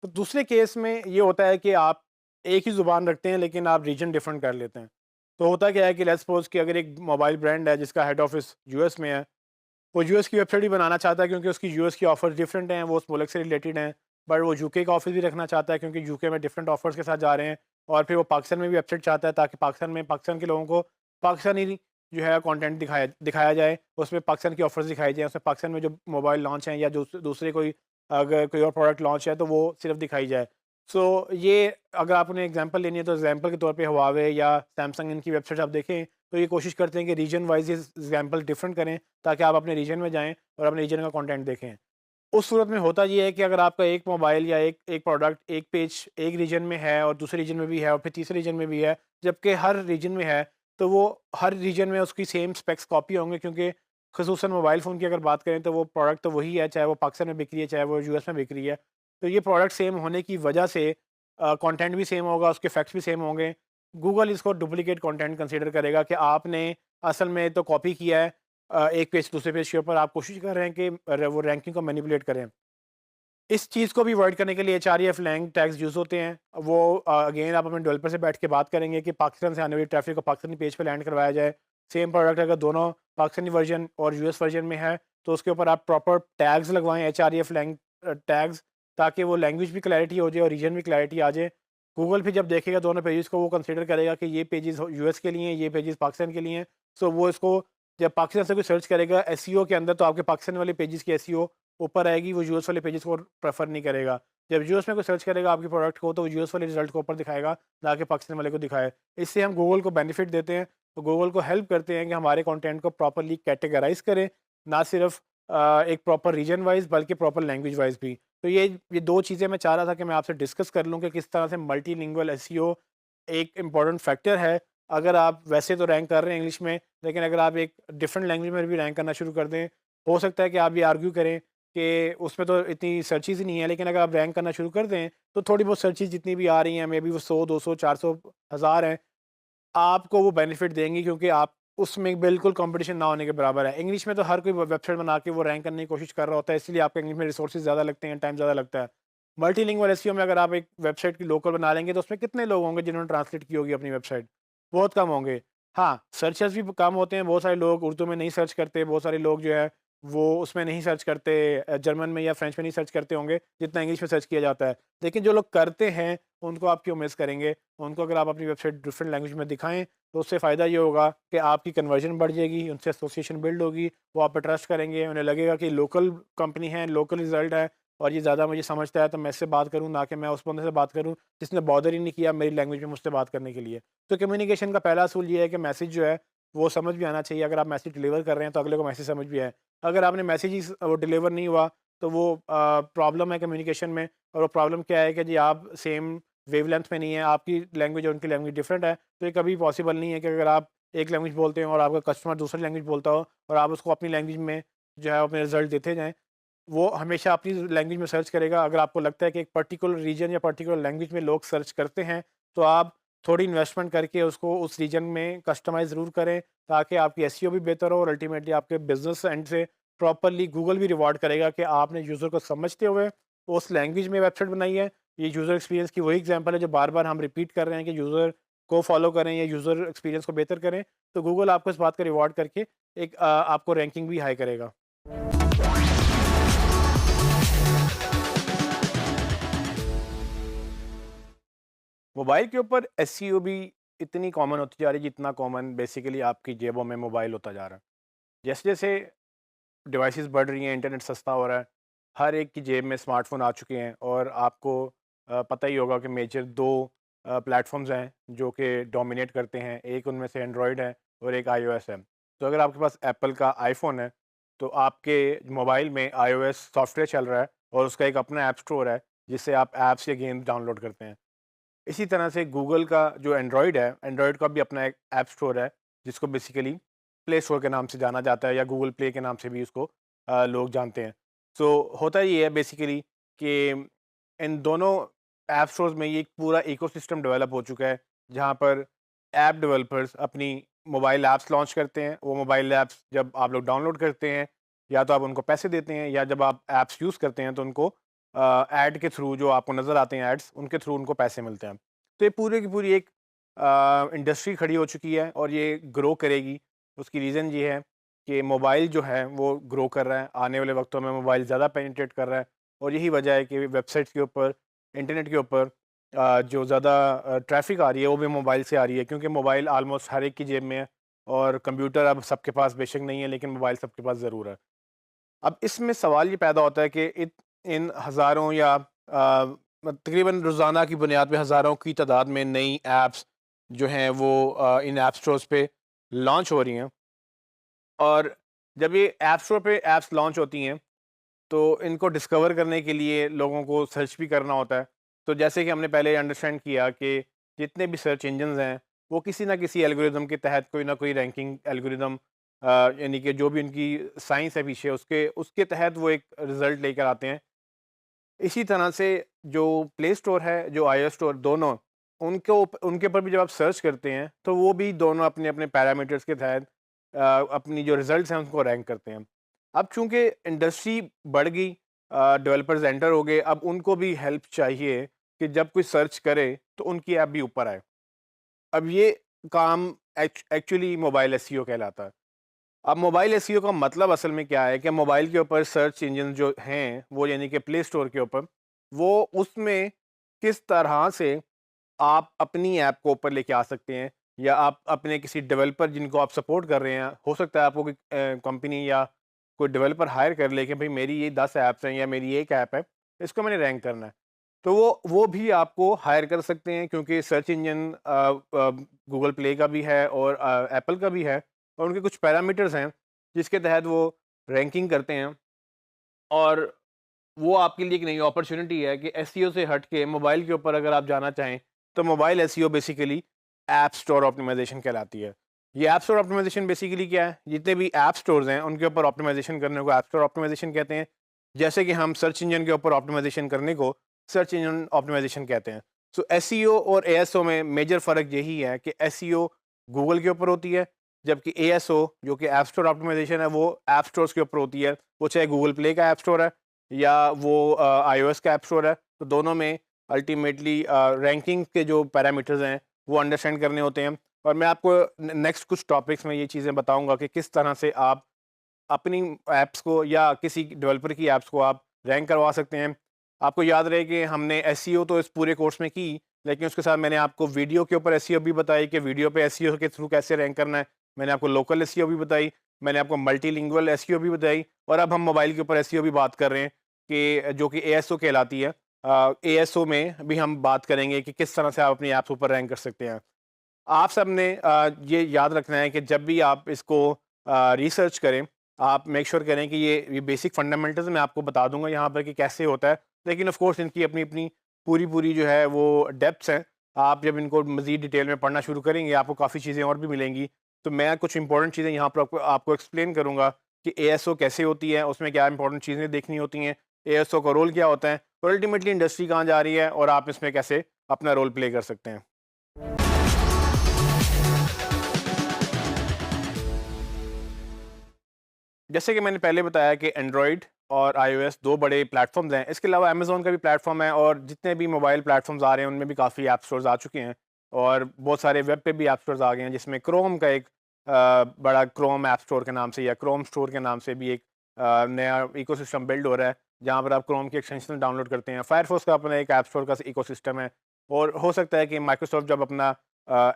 दूसरे केस में ये होता है कि आप एक ही ज़ुबान रखते हैं लेकिन आप रीजन डिफरेंट कर लेते हैं। तो होता क्या है कि लेट्स सपोज़ कि अगर एक मोबाइल ब्रांड है जिसका हेड ऑफ़िस यूएस में है, वो यूएस की वेबसाइट भी बनाना चाहता है क्योंकि उसकी यूएस की ऑफ़र्स डिफरेंट हैं, वो उस मुल्क से रिलेटेड हैं। बट वो यूके का ऑफ़िस भी रखना चाहता है क्योंकि यूके में डिफरेंट ऑफ़र्स के साथ जा रहे हैं। और फिर वो पाकिस्तान में भी वेबसाइट चाहता है ताकि पाकिस्तान के लोगों को पाकिस्तानी जो है कंटेंट दिखाया दिखाया जाए, उसमें पाकिस्तान की ऑफ़र्स दिखाई जाएँ, उसमें पाकिस्तान में जो मोबाइल लॉन्च हैं या दूसरे कोई अगर कोई और प्रोडक्ट लॉन्च है तो वो सिर्फ दिखाई जाए। सो ये अगर आपने एग्जांपल लेनी है तो एग्जांपल के तौर पे हुआवे या सैमसंग इनकी वेबसाइट आप देखें तो ये कोशिश करते हैं कि रीजन वाइज एग्जांपल डिफरेंट करें ताकि आप अपने रीजन में जाएँ और अपने रीजन का कंटेंट देखें। उस सूरत में होता ये है कि अगर आपका एक मोबाइल या एक एक प्रोडक्ट एक पेज एक रीजन में है और दूसरे रीजन में भी है और फिर तीसरे रीजन में भी है, जबकि हर रीजन में है, तो वो हर रीजन में उसकी सेम स्पेक्स कॉपी होंगे क्योंकि खसूसन मोबाइल फ़ोन की अगर बात करें तो वो प्रोडक्ट तो वही है, चाहे वो पाकिस्तान में बिक रही है, चाहे वो यूएस में बिक रही है। तो ये प्रोडक्ट सेम होने की वजह से कंटेंट भी सेम होगा, उसके फैक्ट्स भी सेम होंगे। गूगल इसको डुप्लिकेट कंटेंट कंसीडर करेगा कि आपने असल में तो कॉपी किया है एक पेज से दूसरे पेज के ऊपर, आप कोशिश कर रहे हैं कि वो रैंकिंग को मैनिपुलेट करें। इस चीज़ को भी अवॉइड करने के लिए एचआरईएफ लैंग टैग्स यूज़ होते हैं। वो अगेन आप अपने डेवलपर से बैठ के बात करेंगे कि पाकिस्तान से आने वाली ट्रैफ़िक को पाकिस्तानी पेज पे लैंड करवाया जाए। सेम प्रोडक्ट अगर दोनों पाकिस्तानी वर्ज़न और यूएस वर्ज़न में है, तो उसके ऊपर आप प्रॉपर टैग्स लगवाएँ एचआरईएफ लैंग टैग्स, ताकि वो लैंग्वेज भी क्लैरिटी हो जाए और रीजन भी क्लैरिटी आ जाए। गूगल फिर जब देखेगा दोनों पेजेज़ को, वो कंसीडर करेगा कि ये पेजेज़ यूएस के लिए हैं, ये पेजेज़ पाकिस्तान के लिए हैं। सो वो इसको जब पाकिस्तान से कोई सर्च करेगा एसईओ के अंदर, तो आपके पाकिस्तान वाले पेजेज़ की एसईओ ऊपर आएगी, वो यूएस वाले पेजेस को प्रेफर नहीं करेगा। जब यूएस में कोई सर्च करेगा आपके प्रोडक्ट को तो वो यूएस वाले रिजल्ट को ऊपर दिखाएगा, ना कि पाकिस्तान वाले को दिखाए। इससे हम गूगल को बेनिफिट देते हैं, तो गूगल को हेल्प करते हैं कि हमारे कंटेंट को प्रॉपर्ली कैटेगराइज़ करें, ना सिर्फ एक प्रॉपर रीजन वाइज़ बल्कि प्रॉपर लैंग्वेज वाइज़ भी। तो ये 2 चीज़ें मैं चाह रहा था कि मैं आपसे डिस्कस कर लूँ कि किस तरह से मल्टीलिंगुअल एसईओ एक इम्पॉर्टेंट फैक्टर है। अगर आप वैसे तो रैंक कर रहे हैं इंग्लिश में, लेकिन अगर आप एक डिफरेंट लैंग्वेज में भी रैंक करना शुरू कर दें, हो सकता है कि आप ये आर्ग्यू करें कि उसमें तो इतनी सर्चेज़ ही नहीं है, लेकिन अगर आप रैंक करना शुरू कर दें, तो थोड़ी बहुत सर्चेज़ जितनी भी आ रही हैं, मे बी वो 100, 200, 400, 1000 हैं, आपको वो बेनिफिट देंगी क्योंकि आप उसमें बिल्कुल कॉम्पिटिशन ना होने के बराबर है। इंग्लिश में तो हर कोई वेबसाइट बना के वो रैंक करने की कोशिश कर रहा होता है, इसलिए आपको इंग्लिश में रिसोर्सेज़ ज़्यादा लगते हैं, टाइम ज़्यादा लगता है। मल्टीलिंगुअल एसईओ में अगर आप एक वेबसाइट की लोकल बना लेंगे, तो उसमें कितने लोग होंगे जिन्होंने ट्रांसलेट की होगी अपनी वेबसाइट? बहुत कम होंगे। हाँ, सर्चर्स भी कम होते हैं, बहुत सारे लोग उर्दू में नहीं सर्च करते, बहुत सारे लोग जो है वो उसमें नहीं सर्च करते, जर्मन में या फ्रेंच में नहीं सर्च करते होंगे, जितना इंग्लिश में सर्च किया जाता है। लेकिन जो लोग करते हैं, उनको आप क्यों मिस करेंगे? उनको अगर आप अपनी वेबसाइट डिफरेंट लैंग्वेज में दिखाएँ, तो उससे फ़ायदा ये होगा कि आपकी कन्वर्जन बढ़ जाएगी, उनसे एसोसिएशन बिल्ड होगी, वो आप पे ट्रस्ट करेंगे, उन्हें लगेगा कि लोकल कंपनी है, लोकल रिज़ल्ट है और ये ज़्यादा मुझे समझता है, तो मैं इससे बात करूँ, ना कि मैं उस बंदे से बात करूँ जिसने बॉदर ही नहीं किया मेरी लैंग्वेज में मुझसे बात करने के लिए। तो कम्युनिकेशन का पहला असूल ये है कि मैसेज जो है, वो समझ भी आना चाहिए। अगर आप मैसेज डिलीवर कर रहे हैं, तो अगले को मैसेज समझ भी आए। अगर आपने मैसेज ही वो डिलीवर नहीं हुआ, तो वो प्रॉब्लम है कम्युनिकेशन में। और वो प्रॉब्लम क्या है कि जी आप सेम वेवलेंथ में नहीं है, आपकी लैंग्वेज और उनकी लैंग्वेज डिफरेंट है, तो ये कभी पॉसिबल नहीं है कि अगर आप एक लैंग्वेज बोलते हैं और आपका कस्टमर दूसरी लैंग्वेज बोलता हो और आप उसको अपनी लैंग्वेज में जो है अपने रिजल्ट देते जाएँ, वो हमेशा अपनी लैंग्वेज में सर्च करेगा। अगर आपको लगता है कि एक पर्टिकुलर रीजन या पर्टिकुलर लैंग्वेज में लोग सर्च करते हैं, तो आप थोड़ी इन्वेस्टमेंट करके उसको उस रीजन में कस्टमाइज़ ज़रूर करें, ताकि आपकी एसईओ भी बेहतर हो और अल्टीमेटली आपके बिज़नेस एंड से प्रॉपर्ली गूगल भी रिवॉर्ड करेगा कि आपने यूज़र को समझते हुए उस लैंग्वेज में वेबसाइट बनाई है। ये यूज़र एक्सपीरियंस की वही एग्जांपल है जो बार-बार हम रिपीट कर रहे हैं कि यूज़र को फॉलो करें या यूज़र एक्सपीरियंस को बेहतर करें, तो गूगल आपको इस बात का रिवॉर्ड करके एक आपको रैंकिंग भी हाई करेगा। मोबाइल के ऊपर एसईओ भी इतनी कॉमन होती जा रही है जितना कॉमन बेसिकली आपकी जेबों में मोबाइल होता जा रहा है। जैसे-जैसे डिवाइसेस बढ़ रही हैं, इंटरनेट सस्ता हो रहा है, हर एक की जेब में स्मार्टफ़ोन आ चुके हैं और आपको पता ही होगा कि मेजर 2 प्लेटफ़ॉर्म्स हैं जो कि डोमिनेट करते हैं। एक उनमें से एंड्रॉयड है और एक आईओएस है। तो अगर आपके पास एप्पल का आईफ़ोन है, तो आपके मोबाइल में आईओएस सॉफ्टवेयर चल रहा है और उसका एक अपना ऐप स्टोर है, जिससे आप ऐप्स या गेम्स डाउनलोड करते हैं। इसी तरह से गूगल का जो एंड्रॉयड है, एंड्रॉयड का भी अपना एक ऐप स्टोर है, जिसको बेसिकली प्ले स्टोर के नाम से जाना जाता है या गूगल प्ले के नाम से भी उसको लोग जानते हैं। सो होता ये है बेसिकली कि इन दोनों ऐप स्टोर्स में ये एक पूरा इकोसिस्टम डेवलप हो चुका है, जहाँ पर ऐप डेवलपर्स अपनी मोबाइल ऐप्स लॉन्च करते हैं। वो मोबाइल ऐप्स जब आप लोग डाउनलोड करते हैं, या तो आप उनको पैसे देते हैं या जब आप ऐप्स यूज़ करते हैं तो उनको ऐड के थ्रू जो आपको नज़र आते हैं एड्स, उनके थ्रू उनको पैसे मिलते हैं। तो ये पूरी की पूरी एक इंडस्ट्री खड़ी हो चुकी है और ये ग्रो करेगी। उसकी रीज़न ये है कि मोबाइल जो है वो ग्रो कर रहा है, आने वाले वक्तों में मोबाइल ज़्यादा पेनिट्रेट कर रहा है और यही वजह है कि वेबसाइट्स के ऊपर, इंटरनेट के ऊपर जो ज़्यादा ट्रैफ़िक आ रही है वो भी मोबाइल से आ रही है, क्योंकि मोबाइल ऑलमोस्ट हर एक की जेब में है और कंप्यूटर अब सबके पास बेशक नहीं है, लेकिन मोबाइल सबके पास ज़रूर है। अब इसमें सवाल ये पैदा होता है कि इन हज़ारों या तकरीबन रोज़ाना की बुनियाद पे हज़ारों की तादाद में नई ऐप्स जो हैं वो इन ऐप स्टोर्स पे लॉन्च हो रही हैं। और जब ये ऐप स्टोर पे ऐप्स लॉन्च होती हैं तो इनको डिस्कवर करने के लिए लोगों को सर्च भी करना होता है। तो जैसे कि हमने पहले अंडरस्टैंड किया कि जितने भी सर्च इंजन्स हैं वो किसी ना किसी एल्गोरिदम के तहत कोई ना कोई रैंकिंग एल्गोरिदम, यानी कि जो भी उनकी साइंस है पीछे उसके उसके तहत वो एक रिज़ल्ट लेकर आते हैं। इसी तरह से जो प्ले स्टोर है, जो iOS स्टोर, दोनों उनके ऊपर भी जब आप सर्च करते हैं तो वो भी दोनों अपने-अपने पैरामीटर्स के तहत अपनी जो रिज़ल्ट्स हैं उनको रैंक करते हैं। अब चूँकि इंडस्ट्री बढ़ गई, डेवलपर्स एंटर हो गए, अब उनको भी हेल्प चाहिए कि जब कोई सर्च करे तो उनकी ऐप भी ऊपर आए। अब ये काम एक्चुअली मोबाइल एसईओ कहलाता है। अब मोबाइल एसईओ का मतलब असल में क्या है कि मोबाइल के ऊपर सर्च इंजन जो हैं वो, यानी कि प्ले स्टोर के ऊपर, वो उसमें किस तरह से आप अपनी ऐप को ऊपर लेके आ सकते हैं, या आप अपने किसी डेवलपर जिनको आप सपोर्ट कर रहे हैं, हो सकता है आपको कोई कंपनी या कोई डेवलपर हायर कर ले कि भाई मेरी ये 10 ऐप्स हैं या मेरी एक ऐप है, इसको मैंने रैंक करना है। तो वो भी आपको हायर कर सकते हैं, क्योंकि सर्च इंजन गूगल प्ले का भी है और एप्पल का भी है और उनके कुछ पैरामीटर्स हैं जिसके तहत वो रैंकिंग करते हैं। और वो आपके लिए एक नई अपॉर्चुनिटी है कि एसईओ से हट के मोबाइल के ऊपर अगर आप जाना चाहें तो mobile SEO basically app store optimization कहलाती है। ये ऐप स्टोर ऑप्टिमाइजेशन बेसिकली क्या है, जितने भी ऐप स्टोर्स हैं उनके ऊपर ऑप्टिमाइजेशन करने को ऐप स्टोर ऑप्टिमाइजेशन कहते हैं। जैसे कि हम सर्च इंजन के ऊपर ऑप्टिमाइजेशन करने को सर्च इंजन ऑप्टिमाइजेशन कहते हैं। सो एसईओ और एएसओ में मेजर फ़र्क यही है कि एसईओ गूगल के ऊपर होती है, जबकि एएसओ जो कि ऐप स्टोर ऑप्टिमाइजेशन है वो ऐप स्टोर्स के ऊपर होती है। वो चाहे गूगल प्ले का ऐप स्टोर है या वो iOS का ऐप स्टोर है, तो दोनों में अल्टीमेटली रैंकिंग के जो पैरामीटर्स हैं वो अंडरस्टैंड करने होते हैं। और मैं आपको नेक्स्ट कुछ टॉपिक्स में ये चीज़ें बताऊंगा कि किस तरह से आप अपनी ऐप्स को या किसी डेवलपर की ऐप्स को आप रैंक करवा सकते हैं। आपको याद रहे कि हमने एसईओ तो इस पूरे कोर्स में की, लेकिन उसके साथ मैंने आपको वीडियो के ऊपर एसईओ भी बताई कि वीडियो पे एसईओ के थ्रू कैसे रैंक करना है। मैंने आपको लोकल एसईओ भी बताई, मैंने आपको मल्टीलिंगुअल एसईओ भी बताई, और अब हम मोबाइल के ऊपर एसईओ भी बात कर रहे हैं कि जो कि एएसओ कहलाती है। एएसओ में भी हम बात करेंगे कि किस तरह से आप अपनी ऐप्स ऊपर रैंक कर सकते हैं। आप सबने ये याद रखना है कि जब भी आप इसको रिसर्च करें, आप मेक श्योर करें कि ये बेसिक फंडामेंटल्स मैं आपको बता दूंगा यहाँ पर कि कैसे होता है, लेकिन ऑफ कोर्स इनकी अपनी अपनी पूरी पूरी जो है वो डेप्थ्स हैं। आप जब इनको मज़ीद डिटेल में पढ़ना शुरू करेंगे आपको काफ़ी चीज़ें और भी मिलेंगी। तो मैं कुछ इंपॉर्टेंट चीज़ें यहाँ पर आपको एक्सप्लेन करूँगा कि एएसओ कैसे होती है, उसमें क्या इंपॉर्टेंट चीज़ें देखनी होती हैं, एएसओ का रोल क्या होता है, और अल्टीमेटली इंडस्ट्री कहाँ जा रही है और आप इसमें कैसे अपना रोल प्ले कर सकते हैं। जैसे कि मैंने पहले बताया कि एंड्रॉयड और iOS दो बड़े प्लेटफॉर्म्स हैं। इसके अलावा अमेज़न का भी प्लेटफॉर्म है, और जितने भी मोबाइल प्लेटफॉर्म्स आ रहे हैं उनमें भी काफ़ी ऐप स्टोर्स आ चुके हैं, और बहुत सारे वेब पे भी ऐप स्टोर्स आ गए हैं, जिसमें क्रोम का एक बड़ा क्रोम ऐप स्टोर के नाम से या क्रोम स्टोर के नाम से भी एक नया इकोसिस्टम बिल्ड हो रहा है, जहाँ पर आप क्रोम की एक्सटेंशन डाउनलोड करते हैं। फायरफॉक्स का अपना एक ऐप स्टोर का इकोसिस्टम है, और हो सकता है कि माइक्रोसॉफ्ट जब अपना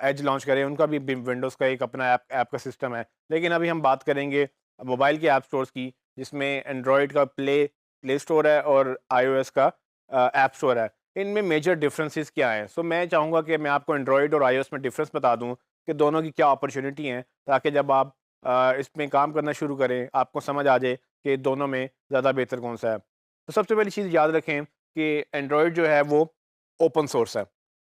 एज लॉन्च करे उनका भी विंडोज़ का एक अपना ऐप का सिस्टम है। लेकिन अभी हम बात करेंगे मोबाइल के ऐप स्टोर्स की, जिसमें एंड्रॉयड का प्ले स्टोर है और iOS का ऐप स्टोर है। इनमें मेजर डिफरेंसेस क्या हैं? सो मैं चाहूँगा कि मैं आपको एंड्रॉयड और iOS में डिफरेंस बता दूँ कि दोनों की क्या अपॉर्चुनिटी हैं, ताकि जब आप इसमें काम करना शुरू करें आपको समझ आ जाए कि दोनों में ज़्यादा बेहतर कौन सा है। तो सबसे पहली चीज़ याद रखें कि एंड्रॉयड जो है वो ओपन सोर्स है।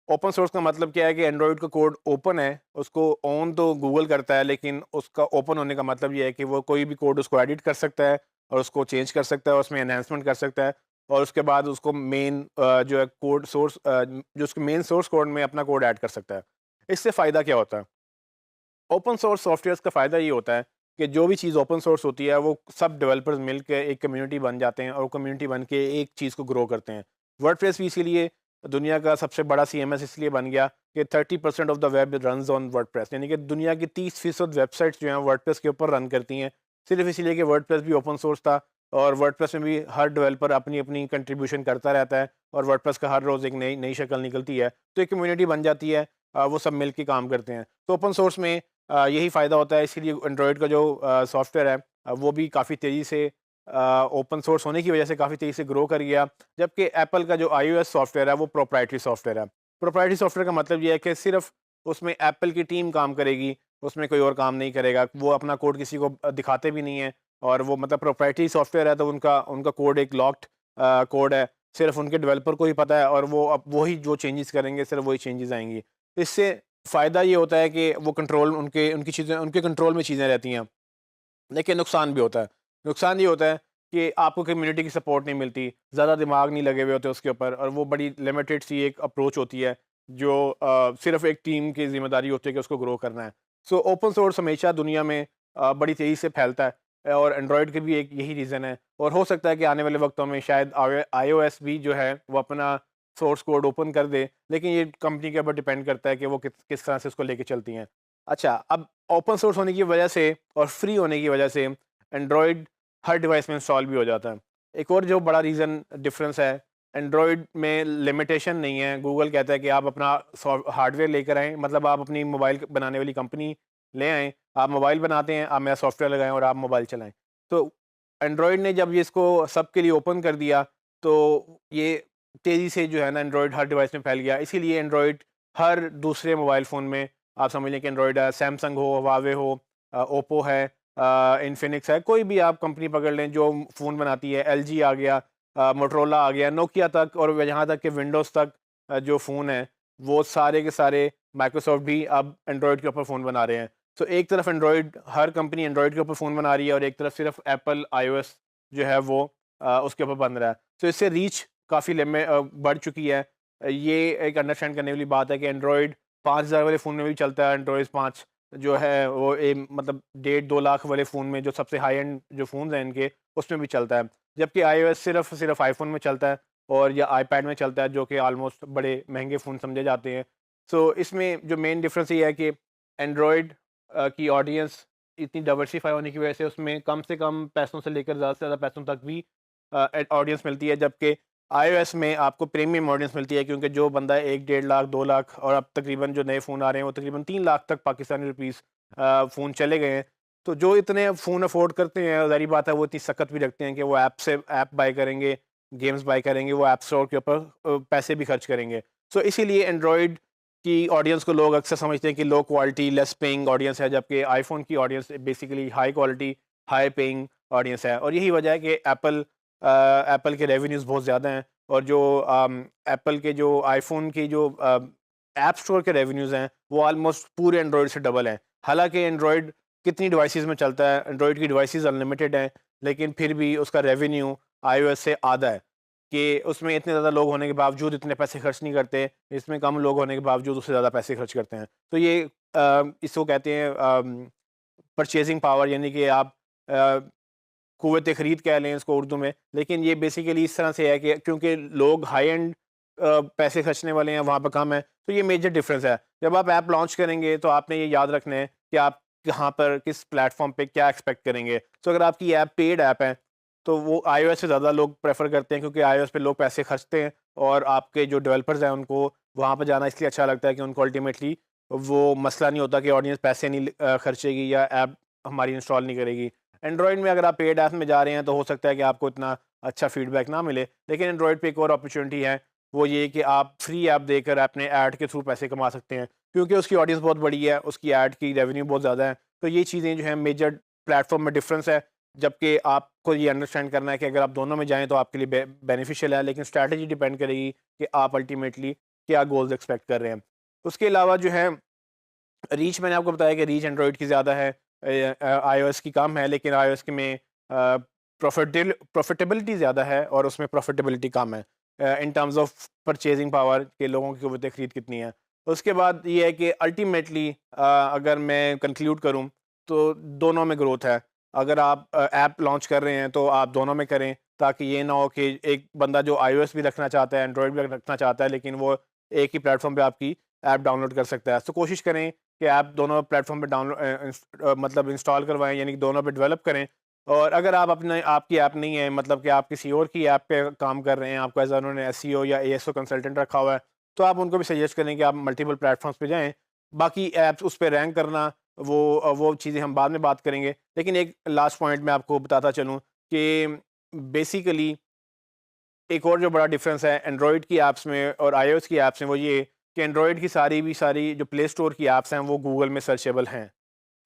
ओपन सोर्स का मतलब क्या है कि एंड्रॉयड का कोड ओपन है, उसको ऑन तो गूगल करता है, लेकिन उसका ओपन होने का मतलब ये है कि वो कोई भी कोड उसको एडिट कर सकता है और उसको चेंज कर सकता है, उसमें एनहांसमेंट कर सकता है, और उसके बाद उसको मेन जो है कोड सोर्स, जो उसके मेन सोर्स कोड में अपना कोड ऐड कर सकता है। इससे फ़ायदा क्या होता है? ओपन सोर्स सॉफ्टवेयर का फ़ायदा ये होता है कि जो भी चीज़ ओपन सोर्स होती है वो सब डेवलपर्स मिल के एक कम्युनिटी बन जाते हैं और कम्युनिटी बन के एक चीज़ को ग्रो करते हैं। वर्डप्रेस भी इसीलिए दुनिया का सबसे बड़ा सीएमएस इसलिए बन गया कि 30% of the web runs on WordPress, यानी कि दुनिया की 30% वेबसाइट्स जो हैं वर्डप्रेस के ऊपर रन करती हैं, सिर्फ इसीलिए कि वर्डप्रेस भी ओपन सोर्स था और वर्डप्रेस में भी हर डेवलपर अपनी अपनी कंट्रीब्यूशन करता रहता है और वर्डप्रेस का हर रोज़ एक नई नई शक्ल निकलती है, तो एक कम्युनिटी बन जाती है। वो सब मिल के काम करते हैं। तो ओपन सोर्स में यही फ़ायदा होता है, इसीलिए एंड्रॉयड का जो सॉफ्टवेयर है वो भी काफ़ी तेज़ी से ओपन सोर्स होने की वजह से काफ़ी तेज़ी से ग्रो कर गया। जबकि एप्पल का जो आईओएस सॉफ्टवेयर है वो प्रोप्राइटरी सॉफ्टवेयर है। प्रोप्राइटरी सॉफ्टवेयर का मतलब ये है कि सिर्फ़ उसमें एप्पल की टीम काम करेगी, उसमें कोई और काम नहीं करेगा। वो अपना कोड किसी को दिखाते भी नहीं हैं और वो मतलब प्रोप्राइटरी सॉफ्टवेयर है, तो उनका उनका कोड एक लॉक्ड कोड है। सिर्फ़ उनके डेवलपर को ही पता है और वो अब वही जो चेंजेज़ करेंगे सिर्फ़ वही चेंजेज़ आएँगी। इससे फ़ायदा ये होता है कि वो कंट्रोल उनके उनकी चीज़ें उनके कंट्रोल में चीज़ें रहती हैं। लेकिन नुकसान भी होता है। नुकसान ये होता है कि आपको कम्युनिटी की सपोर्ट नहीं मिलती, ज़्यादा दिमाग नहीं लगे हुए होते उसके ऊपर और वो बड़ी लिमिटेड सी एक अप्रोच होती है जो सिर्फ़ एक टीम की ज़िम्मेदारी होती है कि उसको ग्रो करना है। सो ओपन सोर्स हमेशा दुनिया में बड़ी तेज़ी से फैलता है और एंड्रॉयड के भी एक यही रीज़न है और हो सकता है कि आने वाले वक्तों में शायद आईओएस भी जो है वो अपना सोर्स कोड ओपन कर दे, लेकिन ये कंपनी के ऊपर डिपेंड करता है कि वो किस तरह से उसको लेके चलती हैं। अच्छा, अब ओपन सोर्स होने की वजह से और फ्री होने की वजह से एंड्रॉयड हर डिवाइस में इंस्टॉल भी हो जाता है। एक और जो बड़ा रीज़न डिफरेंस है, एंड्रॉयड में लिमिटेशन नहीं है। गूगल कहता है कि आप अपना हार्डवेयर लेकर आएँ, मतलब आप अपनी मोबाइल बनाने वाली कंपनी ले आएँ, आप मोबाइल बनाते हैं, आप मेरा सॉफ्टवेयर लगाएँ और आप मोबाइल चलाएँ। तो एंड्रॉयड ने जब ये इसको सबके लिए ओपन कर दिया, तो ये तेज़ी से जो है ना एंड्रॉयड हर डिवाइस में फैल गया। इसीलिए एंड्रॉयड हर दूसरे मोबाइल फ़ोन में आप समझ लें कि एंड्रॉयड है, सैमसंग हो, हुआवे हो, ओप्पो है, इन्फिनिक्स है, कोई भी आप कंपनी पकड़ लें जो फ़ोन बनाती है, एलजी आ गया, मोटोरोला आ गया, नोकिया तक और यहाँ तक कि विंडोज़ तक जो फ़ोन है, वो सारे के सारे माइक्रोसॉफ्ट भी अब एंड्रॉयड के ऊपर फ़ोन बना रहे हैं। तो एक तरफ एंड्रॉयड हर कंपनी एंड्रॉयड के ऊपर फ़ोन बना रही है और एक तरफ सिर्फ एप्पल आईओएस जो है वो उसके ऊपर बन रहा है। तो इससे रीच काफ़ी बढ़ चुकी है। ये एक अंडरस्टैंड करने वाली बात है कि एंड्रॉयड 5000 वाले फ़ोन में भी चलता है, एंड्रॉयड 5 जो है वो मतलब डेढ़ 2 लाख वाले फ़ोन में जो सबसे हाई एंड जो फ़ोन्स हैं इनके, उसमें भी चलता है। जबकि आईओएस सिर्फ़ आईफ़ोन में चलता है और या आईपैड में चलता है, जो कि ऑलमोस्ट बड़े महँगे फ़ोन समझे जाते हैं। सो इसमें जो मेन डिफ़रेंस ये है कि एंड्रॉयड की ऑडियंस इतनी डाइवर्सिफ़ाई होने की वजह से उसमें कम से कम पैसों से लेकर ज़्यादा से ज़्यादा पैसों तक भी ऑडियंस मिलती है, जबकि आईओएस में आपको प्रीमियम ऑडियंस मिलती है, क्योंकि जो बंदा 1 डेढ़ लाख 2 लाख और अब तकरीबन जो नए फ़ोन आ रहे हैं वो तकरीबन 3 लाख तक पाकिस्तानी रुपीस फ़ोन चले गए हैं। तो जो इतने फ़ोन अफ़ोर्ड करते हैं, ज़ाहिर बात है वो इतनी सख्त भी रखते हैं कि वो ऐप बाय करेंगे, गेम्स बाय करेंगे, वो ऐप स्टोर के ऊपर पैसे भी खर्च करेंगे। सो इसीलिए एंड्रॉयड की ऑडियंस को लोग अक्सर समझते हैं कि low quality less paying audience है, जबकि आईफ़ोन की audience basically high quality high paying audience है। और यही वजह है कि एप्पल के रेवेन्यूज़ बहुत ज़्यादा हैं और जो एप्पल के जो आईफ़ोन की जो ऐप स्टोर के रेवेन्यूज़ हैं, वो ऑलमोस्ट पूरे एंड्रॉयड से डबल हैं। हालाँकि एंड्रॉयड कितनी डिवाइसेज़ में चलता है, एंड्रॉयड की डिवाइसेज़ अनलिमिटेड हैं, लेकिन फिर भी उसका रेवेन्यू आईओएस से आधा है, कि उसमें इतने ज़्यादा लोग होने के बावजूद इतने पैसे खर्च नहीं करते, इसमें कम लोग होने के बावजूद उससे ज़्यादा पैसे खर्च करते हैं। तो ये इसको कहते हैं परचेज़िंग पावर, यानी कि आप अ कुव्वत ख़रीद कह लें इसको उर्दू में, लेकिन ये बेसिकली इस तरह से है कि क्योंकि लोग हाई एंड पैसे खर्चने वाले हैं, वहाँ पे कम है, तो ये मेजर डिफरेंस है। जब आप ऐप लॉन्च करेंगे तो आपने ये याद रखना है कि आप कहाँ पर, किस प्लेटफ़ॉर्म पे क्या एक्सपेक्ट करेंगे। तो अगर आपकी ऐप पेड ऐप है, तो वो आईओएस से ज़्यादा लोग प्रेफ़र करते हैं, क्योंकि आईओएस पे लोग पैसे खर्चते हैं और आपके जो डेवलपर्स हैं उनको वहाँ पे जाना इसलिए अच्छा लगता है कि उनको अल्टीमेटली वो मसला नहीं होता कि ऑडियंस पैसे नहीं खर्चेगी या ऐप हमारी इंस्टॉल नहीं करेगी। एंड्रॉयड में अगर आप पेड ऐप में जा रहे हैं तो हो सकता है कि आपको इतना अच्छा फीडबैक ना मिले, लेकिन एंड्रॉयड पे एक और अपॉर्चुनिटी है, वो ये कि आप फ्री ऐप देकर अपने ऐड के थ्रू पैसे कमा सकते हैं, क्योंकि उसकी ऑडियंस बहुत बड़ी है, उसकी ऐड की रेवेन्यू बहुत ज़्यादा है। तो ये चीज़ें जो हैं मेजर प्लेटफॉर्म में डिफरेंस है, जबकि आपको ये अंडरस्टैंड करना है कि अगर आप दोनों में जाएँ तो आपके लिए बेनिफिशियल है, लेकिन स्ट्रैटेजी डिपेंड करेगी कि आप अल्टीमेटली क्या गोल्स एक्सपेक्ट कर रहे हैं। उसके अलावा जो है रीच, मैंने आपको बताया कि रीच एंड्रॉयड की ज़्यादा है, आईओएस की कम है, लेकिन आईओएस के में प्रॉफिटेबिलिटी ज़्यादा है और उसमें प्रॉफिटेबिलिटी कम है in terms of purchasing power के लोगों की क़ुव्वत ख़रीद कितनी है। उसके बाद ये है कि अल्टीमेटली अगर मैं कंक्लूड करूँ तो दोनों में ग्रोथ है। अगर आप ऐप लॉन्च कर रहे हैं तो आप दोनों में करें, ताकि ये ना हो कि एक बंदा जो iOS भी रखना चाहता है, एंड्रॉयड भी रखना चाहता है, लेकिन वो एक ही प्लेटफ़ॉर्म पे आपकी ऐप डाउनलोड कर सकता है। तो कोशिश करें कि ऐप दोनों प्लेटफ़ॉर्म पे मतलब इंस्टॉल करवाएँ, यानी कि दोनों पे डेवलप करें। और अगर आप अपने आपकी ऐप नहीं है, मतलब कि आप किसी और की ऐप पे काम कर रहे हैं, आपको एज़ उन्होंने एसईओ या एएसओ कंसल्टेंट रखा हुआ है, तो आप उनको भी सजेस्ट करें कि आप मल्टीपल प्लेटफ़ॉर्म्स पे जाएँ। बाकी ऐप्स उस पे रैंक करना, वो चीज़ें हम बाद में बात करेंगे। लेकिन एक लास्ट पॉइंट मैं आपको बताता चलूँ कि बेसिकली एक और जो बड़ा डिफरेंस है एंड्रॉयड की ऐप्स में और आईओएस की ऐप्स में, वो ये कि एंड्रॉयड की सारी जो प्ले स्टोर की ऐप्स हैं वो गूगल में सर्चेबल हैं,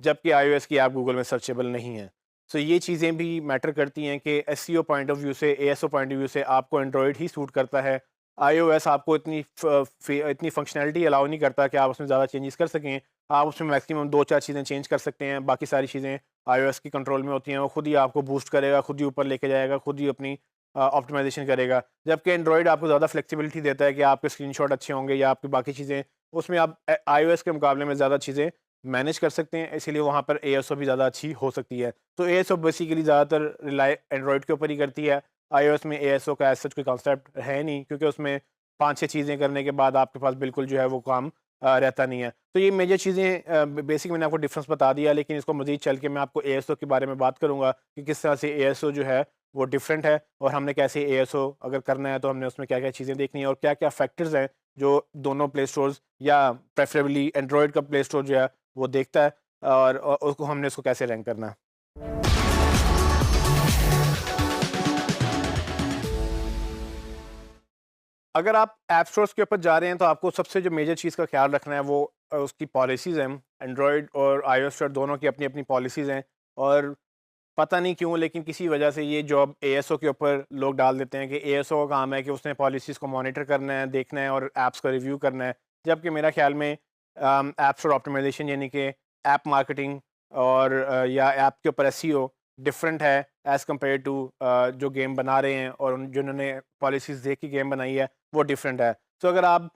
जबकि आईओएस की ऐप गूगल में सर्चेबल नहीं है। सो ये चीज़ें भी मैटर करती हैं कि एसईओ पॉइंट ऑफ व्यू से, एएसओ पॉइंट ऑफ व्यू से आपको एंड्रॉयड ही सूट करता है। आईओएस आपको इतनी फंक्शनैलिटी अलाउ नहीं करता कि आप उसमें ज़्यादा चेंजेस कर सकें। आप उसमें मैक्सिमम 2-4 चीज़ें चेंज कर सकते हैं, बाकी सारी चीज़ें आईओएस की कंट्रोल में होती हैं। वो खुद ही आपको बूस्ट करेगा, खुद ही ऊपर लेके जाएगा, खुद ही अपनी ऑप्टिमाइज़ेशन करेगा। जबकि एंड्रॉयड आपको ज़्यादा फ्लेक्सिबिलिटी देता है कि आपके स्क्रीनशॉट अच्छे होंगे या आपकी बाकी चीज़ें, उसमें आप आईओएस के मुकाबले में ज़्यादा चीज़ें मैनेज कर सकते हैं, इसीलिए वहाँ पर एएसओ भी ज़्यादा अच्छी हो सकती है। तो एएसओ बेसिकली ज़्यादातर रिलाय एंड्रॉयड के ऊपर ही करती है। आईओएस में एएसओ का एज़ सच कोई कॉन्सेप्ट है नहीं, क्योंकि उसमें 5-6 चीज़ें करने के बाद आपके पास बिल्कुल जो है वो काम रहता नहीं है। तो ये मेजर चीज़ें बेसिक मैंने आपको डिफरेंस बता दिया, लेकिन इसको मज़ीद चल के मैं आपको एएसओ के बारे में बात करूँगा कि किस तरह से एएसओ जो है वो डिफरेंट है, और हमने कैसे एएसओ अगर करना है तो हमने उसमें क्या-क्या चीज़ें देखनी है और क्या-क्या फैक्टर्स हैं जो दोनों प्ले स्टोर्स या प्रेफरेबली एंड्रॉयड का प्ले स्टोर जो है वो देखता है, और उसको हमने उसको कैसे रैंक करना है। अगर आप ऐप स्टोर्स के ऊपर जा रहे हैं तो आपको सबसे जो मेजर चीज़ का ख्याल रखना है वो उसकी पॉलिसीज़ हैं। एंड्रॉयड और आईओएस स्टोर दोनों की अपनी-अपनी पॉलिसीज़ हैं, और पता नहीं क्यों लेकिन किसी वजह से ये जॉब एएसओ के ऊपर लोग डाल देते हैं कि एएसओ का काम है कि उसने पॉलिसीज़ को मॉनिटर करना है, देखना है और ऐप्स का रिव्यू करना है। जबकि मेरा ख़्याल में ऐप स्टोर ऑप्टिमाइज़ेशन, यानी कि ऐप मार्केटिंग और या ऐप के ऊपर एसईओ डिफरेंट है एज़ कम्पेयर टू जो गेम बना रहे हैं और जिन्होंने पॉलिसीज़ देख के गेम बनाई है, वो डिफरेंट है। तो अगर आप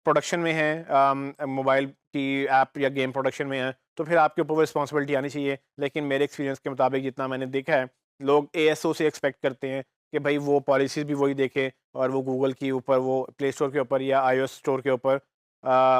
प्रोडक्शन में हैं, मोबाइल की ऐप या गेम प्रोडक्शन में हैं, तो फिर आपके ऊपर वो रिस्पॉन्सिबिलिटी आनी चाहिए। लेकिन मेरे एक्सपीरियंस के मुताबिक जितना मैंने देखा है, लोग एएसओ से एक्सपेक्ट करते हैं कि भाई वो पॉलिसीज़ भी वही देखे, और वो गूगल के ऊपर, वो प्ले स्टोर के ऊपर या आईओएस स्टोर के ऊपर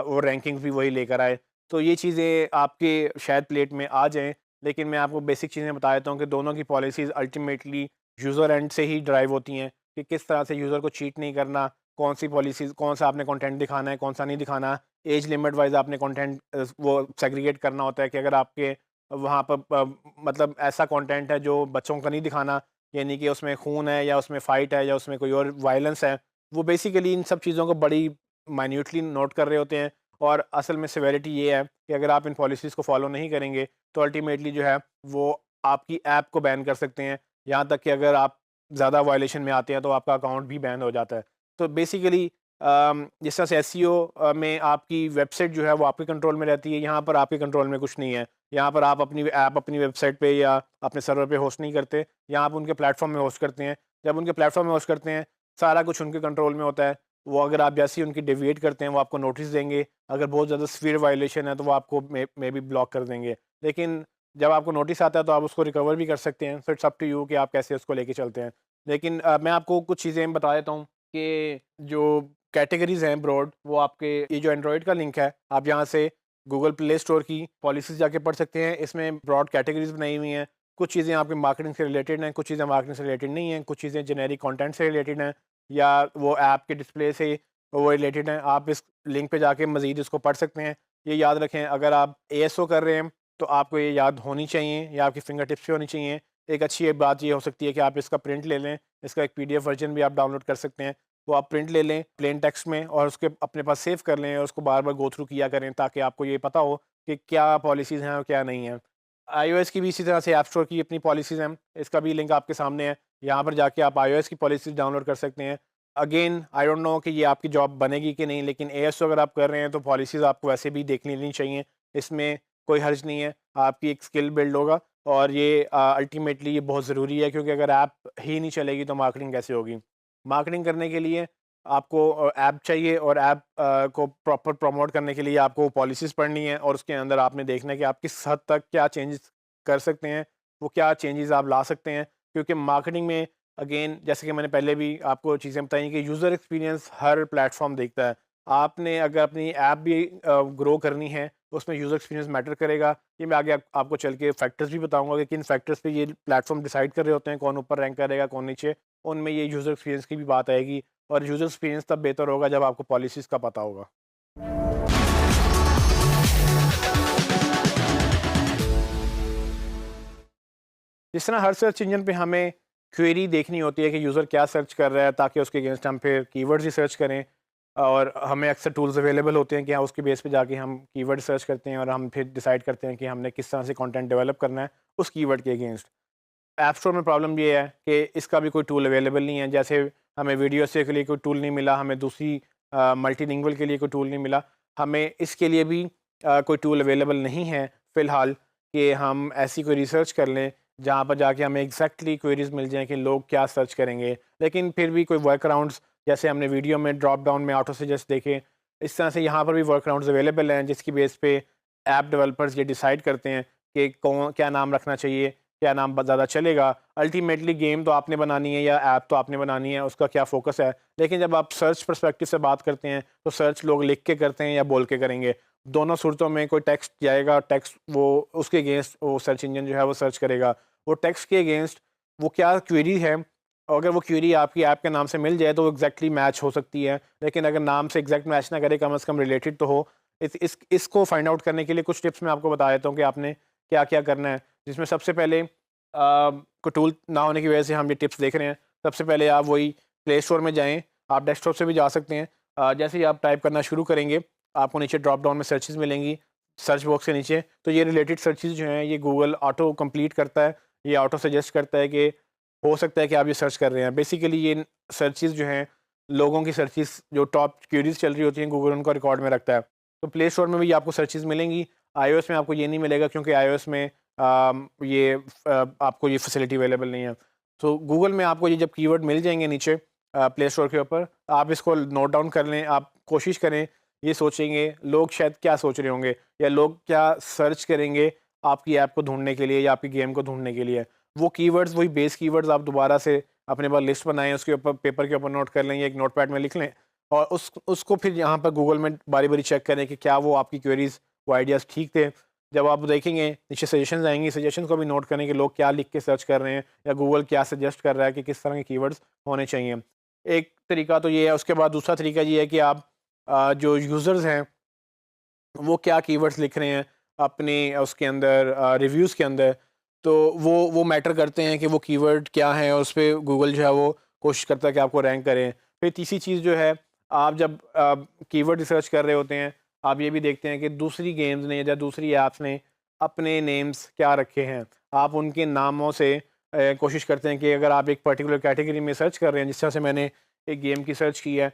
वो रैंकिंग्स भी वही लेकर आए। तो ये चीज़ें आपके शायद प्लेट में आ जाएँ, लेकिन मैं आपको बेसिक चीज़ें बता देता हूँ कि दोनों की पॉलिसीज़ अल्टीमेटली यूज़र एंड से ही ड्राइव होती हैं, कि किस तरह से यूज़र को चीट नहीं करना, कौन सी पॉलिसीज़, कौन सा आपने कंटेंट दिखाना है, कौन सा नहीं दिखाना। एज लिमिट वाइज़ आपने कंटेंट वो सेग्रीगेट करना होता है कि अगर आपके वहाँ पर मतलब ऐसा कंटेंट है जो बच्चों का नहीं दिखाना, यानी कि उसमें खून है या उसमें फ़ाइट है या उसमें कोई और वायलेंस है, वो बेसिकली इन सब चीज़ों को बड़ी माइन्यूटली नोट कर रहे होते हैं। और असल में सिवियरिटी ये है कि अगर आप इन पॉलिसीज़ को फॉलो नहीं करेंगे, तो अल्टीमेटली जो है वो आपकी ऐप को बैन कर सकते हैं। यहाँ तक कि अगर आप ज़्यादा वायलेशन में आते हैं तो आपका अकाउंट भी बैन हो जाता है। तो बेसिकली जिस तरह से एसईओ में आपकी वेबसाइट जो है वो आपके कंट्रोल में रहती है, यहाँ पर आपके कंट्रोल में कुछ नहीं है। यहाँ पर आप अपनी ऐप अपनी वेबसाइट पे या अपने सर्वर पे होस्ट नहीं करते, यहाँ आप उनके प्लेटफ़ॉर्म में होस्ट करते हैं। जब उनके प्लेटफ़ॉर्म में होस्ट करते हैं, सारा कुछ उनके कंट्रोल में होता है। वो अगर आप जैसे ही उनकी डेविएट करते हैं, वो आपको नोटिस देंगे। अगर बहुत ज़्यादा सीवियर वायलेशन है, तो वो आपको मेबी ब्लॉक कर देंगे। लेकिन जब आपको नोटिस आता है, तो आप उसको रिकवर भी कर सकते हैं। So it's up to you कि आप कैसे उसको लेके चलते हैं। लेकिन मैं आपको कुछ चीज़ें बता देता हूँ कि जो कैटेगरीज़ हैं ब्रॉड, वो आपके ये जो एंड्रॉयड का लिंक है, आप यहाँ से गूगल प्ले स्टोर की पॉलिसीज़ जाके पढ़ सकते हैं। इसमें ब्रॉड कैटेगरीज़ बनाई हुई हैं। कुछ चीज़ें आपकी मार्केटिंग से रिलेटेड हैं, कुछ चीज़ें मार्केटिंग से रिलेटेड नहीं हैं, कुछ चीज़ें जेनेरिक कंटेंट से रिलेटेड हैं, या वो ऐप के डिस्प्ले से वो रिलेटेड हैं। आप इस लिंक पे जाके मज़ीद इसको पढ़ सकते हैं। ये याद रखें, अगर आप एएसओ कर रहे हैं, तो आपको ये याद होनी चाहिए, या आपकी फिंगर टिप्स पे होनी चाहिए। एक अच्छी बात ये हो सकती है कि आप इसका प्रिंट ले लें, इसका एक पीडीएफ वर्जन भी आप डाउनलोड कर सकते हैं। वो आप प्रिंट ले लें प्लेन टेक्स्ट में, और उसके अपने पास सेव कर लें, और उसको बार-बार गो थ्रू किया करें, ताकि आपको ये पता हो कि क्या पॉलिसीज़ हैं और क्या नहीं हैं। आईओएस की भी इसी तरह से ऐप स्टोर की अपनी पॉलिसीज़ हैं, इसका भी लिंक आपके सामने है। यहाँ पर जाके आप आईओएस की पॉलिसीज़ डाउनलोड कर सकते हैं। अगेन आई डोंट नो कि ये आपकी जॉब बनेगी कि नहीं, लेकिन एएसओ अगर आप कर रहे हैं तो पॉलिसीज़ आपको वैसे भी देख लेनी चाहिए। इसमें कोई हर्ज नहीं है, आपकी एक स्किल बिल्ड होगा, और ये अल्टीमेटली ये बहुत ज़रूरी है, क्योंकि अगर ऐप ही नहीं चलेगी तो मार्केटिंग कैसे होगी? मार्केटिंग करने के लिए आपको ऐप चाहिए और ऐप को प्रॉपर प्रमोट करने के लिए आपको पॉलिसीज़ पढ़नी है और उसके अंदर आपने देखना है कि आप किस हद तक क्या चेंजेस कर सकते हैं, वो क्या चेंजेस आप ला सकते हैं। क्योंकि मार्केटिंग में अगेन जैसे कि मैंने पहले भी आपको चीज़ें बताई कि यूज़र एक्सपीरियंस हर प्लेटफ़ॉर्म देखता है। आपने अगर अपनी ऐप भी ग्रो करनी है, तो उसमें यूज़र एक्सपीरियंस मैटर करेगा। ये मैं आगे आपको चल के फैक्टर्स भी बताऊँगा कि किन फैक्टर्स पे ये प्लेटफ़ॉर्म डिसाइड कर रहे होते हैं, कौन ऊपर रैंक करेगा, कौन नीचे। उनमें ये यूज़र एक्सपीरियंस की भी बात आएगी और यूज़र एक्सपीरियंस तब बेहतर होगा जब आपको पॉलिसीज़ का पता होगा। जिस तरह हर सर्च इंजन पे हमें क्वेरी देखनी होती है कि यूज़र क्या सर्च कर रहा है ताकि उसके अगेंस्ट हम फिर कीवर्ड्स ही सर्च करें और हमें अक्सर टूल्स अवेलेबल होते हैं कि हाँ उसके बेस पे जाके हम कीवर्ड सर्च करते हैं और हम फिर डिसाइड करते हैं कि हमने किस तरह से कंटेंट डेवलप करना है उस कीवर्ड के अगेंस्ट। ऐप स्टोर में प्रॉब्लम ये है कि इसका भी कोई टूल अवेलेबल नहीं है। जैसे हमें वीडियो से के लिए कोई टूल नहीं मिला, हमें दूसरी मल्टीलिंगुअल के लिए कोई टूल नहीं मिला, हमें इसके लिए भी कोई टूल अवेलेबल नहीं है फ़िलहाल कि हम ऐसी कोई रिसर्च कर लें जहाँ पर जाके हमें एग्जैक्टली क्वेरीज मिल जाएँ कि लोग क्या सर्च करेंगे। लेकिन फिर भी कोई वर्कअराउंड्स जैसे हमने वीडियो में ड्रॉप डाउन में ऑटो सजेस्ट देखे, इस तरह से यहाँ पर भी वर्कअराउंड्स अवेलेबल हैं जिसकी बेस पे ऐप डेवलपर्स ये डिसाइड करते हैं कि कौन क्या नाम रखना चाहिए, क्या नाम ज़्यादा चलेगा। अल्टीमेटली गेम तो आपने बनानी है या ऐप तो आपने बनानी है, उसका क्या फ़ोकस है। लेकिन जब आप सर्च पर्सपेक्टिव से बात करते हैं, तो सर्च लोग लिख के करते हैं या बोल के करेंगे। दोनों सूरतों में कोई टेक्स्ट जाएगा, टेक्स्ट वो उसके अगेंस्ट वो सर्च इंजन जो है वो सर्च करेगा। वो टेक्स्ट के अगेंस्ट वो क्या क्वेरी है, और अगर वो क्वेरी आपकी ऐप के नाम से मिल जाए तो वो एग्जैक्टली मैच हो सकती है। लेकिन अगर नाम से एग्जैक्ट मैच ना करे, कम से कम रिलेटेड तो हो। इसको फाइंड आउट करने के लिए कुछ टिप्स मैं आपको बता देता हूँ कि आपने क्या-क्या करना है। जिसमें सबसे पहले कोई टूल ना होने की वजह से हम ये टिप्स देख रहे हैं। सबसे पहले आप वही प्ले स्टोर में जाएँ, आप डेस्कटॉप से भी जा सकते हैं। जैसे ही आप टाइप करना शुरू करेंगे, आपको नीचे ड्रॉप डाउन में सर्चेज़ मिलेंगी, सर्च बॉक्स के नीचे। तो ये रिलेटेड सर्चेज़ जो हैं, ये गूगल ऑटो कंप्लीट करता है। ये ऑटो सजेस्ट करता है कि हो सकता है कि आप ये सर्च कर रहे हैं। बेसिकली ये सर्चेज़ जो हैं, लोगों की सर्चेज़ जो टॉप क्वेरीज़ चल रही होती हैं, गूगल उनको रिकॉर्ड में रखता है। तो प्ले स्टोर में भी आपको सर्चेज़ मिलेंगी। आईओएस में आपको ये नहीं मिलेगा क्योंकि आईओएस में आपको ये फैसिलिटी अवेलेबल नहीं है। तो गूगल में आपको ये जब कीवर्ड मिल जाएँगे नीचे प्ले स्टोर के ऊपर, आप इसको नोट डाउन कर लें। आप कोशिश करें, ये सोचेंगे लोग शायद क्या सोच रहे होंगे या लोग क्या सर्च करेंगे आपकी ऐप को ढूँढने के लिए या आपकी गेम को ढूँढने के लिए। वो कीवर्ड्स, वही बेस कीवर्ड्स आप दोबारा से अपने पास लिस्ट बनाएँ, उसके ऊपर पेपर के ऊपर नोट कर लें या एक नोटपैड में लिख लें और उसको फिर यहाँ पर गूगल में बारी-बारी चेक करें कि क्या वो आपकी क्वेरीज़, वो आइडियाज़ ठीक थे। जब आप देखेंगे नीचे सजेशंस आएँगी, सजेशंस को भी नोट करें कि लोग क्या लिख के सर्च कर रहे हैं या गूगल क्या सजेस्ट कर रहा है कि किस तरह के कीवर्ड्स होने चाहिए। एक तरीका तो ये है। उसके बाद दूसरा तरीका ये है कि आप जो यूज़र्स हैं वो क्या कीवर्ड्स लिख रहे हैं अपने उसके अंदर रिव्यूज़ के अंदर, तो वो मैटर करते हैं कि वो कीवर्ड क्या है और उस पे गूगल जो है वो कोशिश करता है कि आपको रैंक करें। फिर तीसरी चीज़ जो है, आप जब कीवर्ड रिसर्च कर रहे होते हैं, आप ये भी देखते हैं कि दूसरी गेम्स ने या दूसरी ऐप्स ने अपने नेम्स क्या रखे हैं। आप उनके नामों से कोशिश करते हैं कि अगर आप एक पर्टिकुलर कैटेगरी में सर्च कर रहे हैं, जिस तरह से मैंने एक गेम की सर्च की है,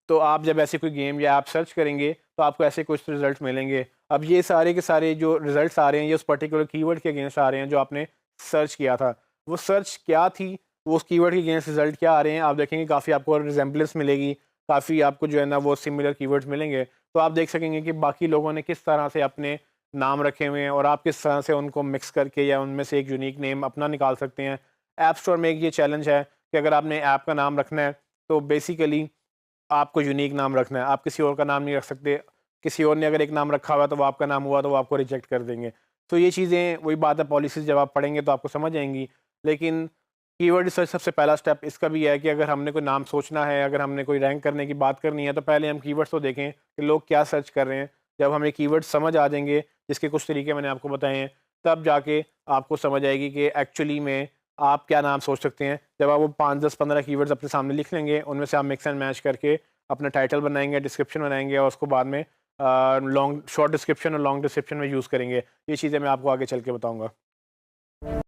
तो आप जब ऐसी कोई गेम या ऐप सर्च करेंगे तो आपको ऐसे कुछ रिजल्ट मिलेंगे। अब ये सारे के सारे जो रिजल्ट्स आ रहे हैं, ये उस पर्टिकुलर कीवर्ड के अगेंस्ट आ रहे हैं जो आपने सर्च किया था। वो सर्च क्या थी, वो उस कीवर्ड के अगेंस्ट रिजल्ट क्या आ रहे हैं, आप देखेंगे काफ़ी आपको रिजेम्बलेंस मिलेगी, काफ़ी आपको जो है ना वो सिमिलर कीवर्ड्स मिलेंगे। तो आप देख सकेंगे कि बाकी लोगों ने किस तरह से अपने नाम रखे हुए हैं और आप किस तरह से उनको मिक्स करके या उनमें से एक यूनिक नेम अपना निकाल सकते हैं। ऐप स्टोर में एक ये चैलेंज है कि अगर आपने ऐप का नाम रखना है, तो बेसिकली आपको यूनिक नाम रखना है। आप किसी और का नाम नहीं रख सकते। किसी और ने अगर एक नाम रखा हुआ तो वो आपका नाम हुआ तो वो आपको रिजेक्ट कर देंगे। तो ये चीज़ें वही बात है, पॉलिसीज़ जब आप पढ़ेंगे तो आपको समझ आएँगी। लेकिन कीवर्ड रिसर्च सबसे पहला स्टेप इसका भी है कि अगर हमने कोई नाम सोचना है, अगर हमने कोई रैंक करने की बात करनी है, तो पहले हम कीवर्ड्स तो देखें कि लोग क्या सर्च कर रहे हैं। जब हमें कीवर्ड्स समझ आ जाएँगे, जिसके कुछ तरीके मैंने आपको बताए हैं, तब जाके आपको समझ आएगी कि एक्चुअली में आप क्या नाम सोच सकते हैं। जब आप वो 5, 10, 15 कीवर्ड्स अपने सामने लिख लेंगे, उनमें से आप मिक्स एंड मैच करके अपना टाइटल बनाएँगे, डिस्क्रिप्शन बनाएँगे और उसको बाद में लॉन्ग शॉर्ट डिस्क्रिप्शन और लॉन्ग डिस्क्रिप्शन में यूज़ करेंगे। ये चीज़ें मैं आपको आगे चल के बताऊँगा।